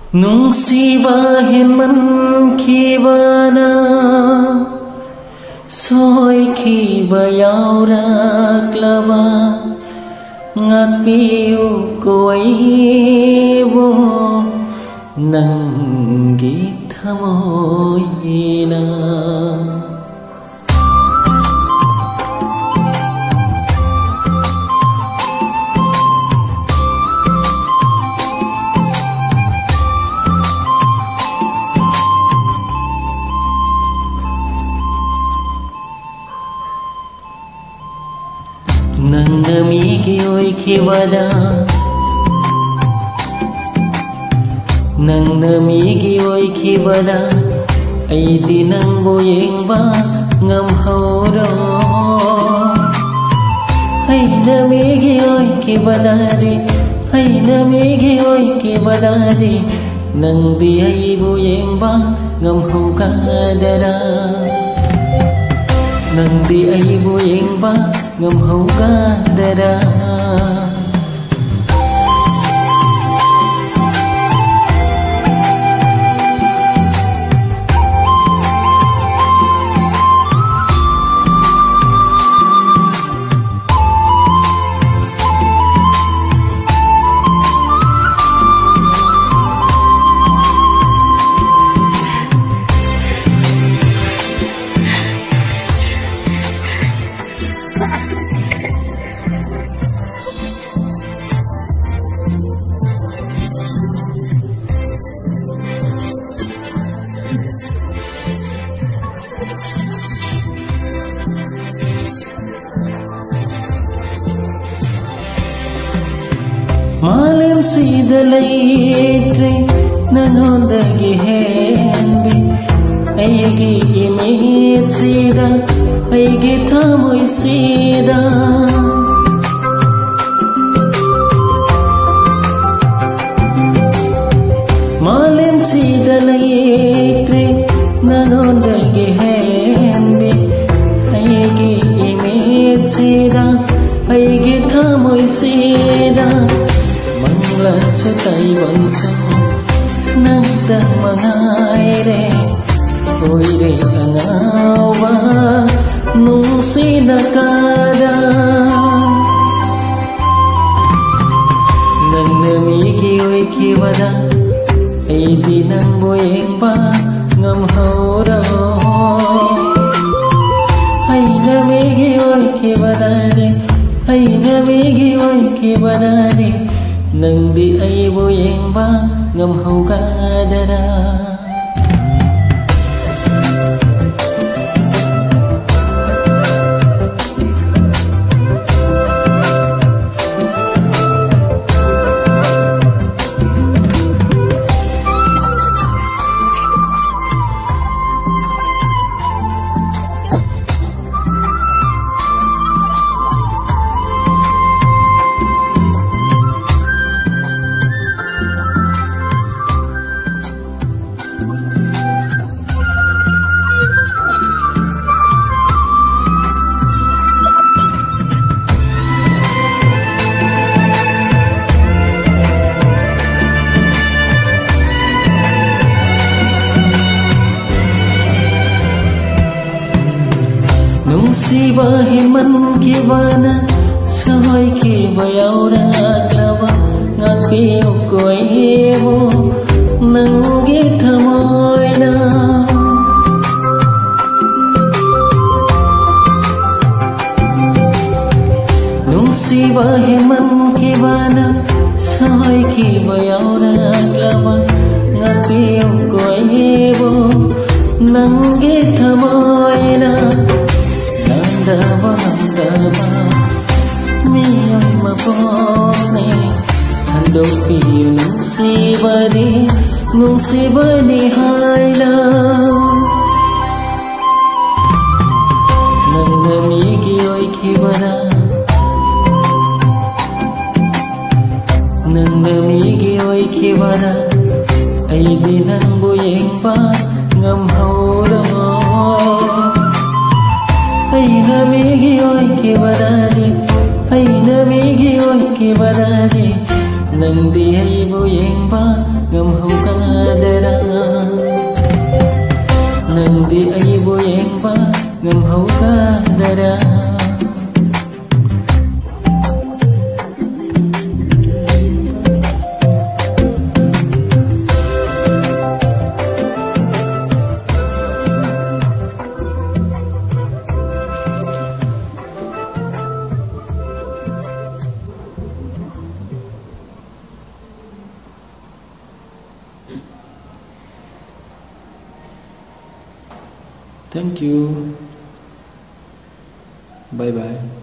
ꯅꯨꯡꯁꯤꯕ ꯍꯦꯟꯃꯟꯈꯤꯕꯅ ꯁꯣꯏꯈꯤꯕ ꯌꯥꯎꯔꯛꯂꯕ ꯉꯥꯛꯄꯤꯌꯨ ꯀꯣꯏꯕꯨ ꯅꯪꯒꯤ ꯊꯃꯣꯏꯅ ꯅꯪꯅ ꯃꯤꯒꯤ ꯑꯣꯏꯈꯤꯕꯗ ꯅꯪꯅ ꯃꯤꯒꯤ ꯑꯣꯏꯈꯤꯕꯗ ꯑꯩꯗꯤ ꯅꯪꯕꯨ ꯌꯦꯡꯕ ꯉꯝꯍꯧꯔꯣꯏ ꯑꯩꯅ ꯃꯤꯒꯤ ꯑꯣꯏꯈꯤꯕꯗꯗꯤ ꯑꯩꯅ ꯃꯤꯒꯤ ꯑꯣꯏꯈꯤꯕꯗꯗꯤ ꯅꯪꯗꯤ ꯑꯩꯕꯨ ꯌꯦꯡꯕ ꯉꯝꯍꯧꯒꯗꯔꯥ ꯅꯪꯗꯤ ꯑꯩꯕꯨ ꯌꯦꯡꯕ ꯉꯝꯍꯧꯒꯗꯔꯥ ಮಾಲೆಂಸಿದ ಲೈತ್ರೆ ನನ್ನೊಂದಿಗೆ ಹೇಂಬಿ ಐಗೆ ಇಮೇಜಿದ ಐಗೆ ಥಮೈಸಿದ ಮಾಲೆಂಸಿದ ಲೈತ್ರೆ ನನ್ನೊಂದಿಗೆ ಹೇಂಬಿ ಐಗೆ ಇಮೇಜಿದ ಐಗೆ ಥಮೈಸಿದ Manglanso taiwanso nagda mangaire oire angawa nung sinakada nang namigi oy kiwada ay di nang boyeng ba ngamhaura ay namigi oy kiwada di ay namigi oy kiwada di Nangdi aibu yang ba ngamhaukadara Nungsiba hinmankibana soykiba yauraklaba ngakpiyo koibo nanggi thamoyna Nungsiba hinmankibana soykiba yauraklaba ngakpiyo koibo nanggi thamoyna Daba miyay mapone handog piyo nung sibadi hayla nang namigi oy kibada nang namigi oy kibada ay di nang buyeng pa ngamhaura ay namigi oy kibadadi ay namigi oy kibadadi nang di ay buyeng ba ngam hukang Thank you. Bye bye.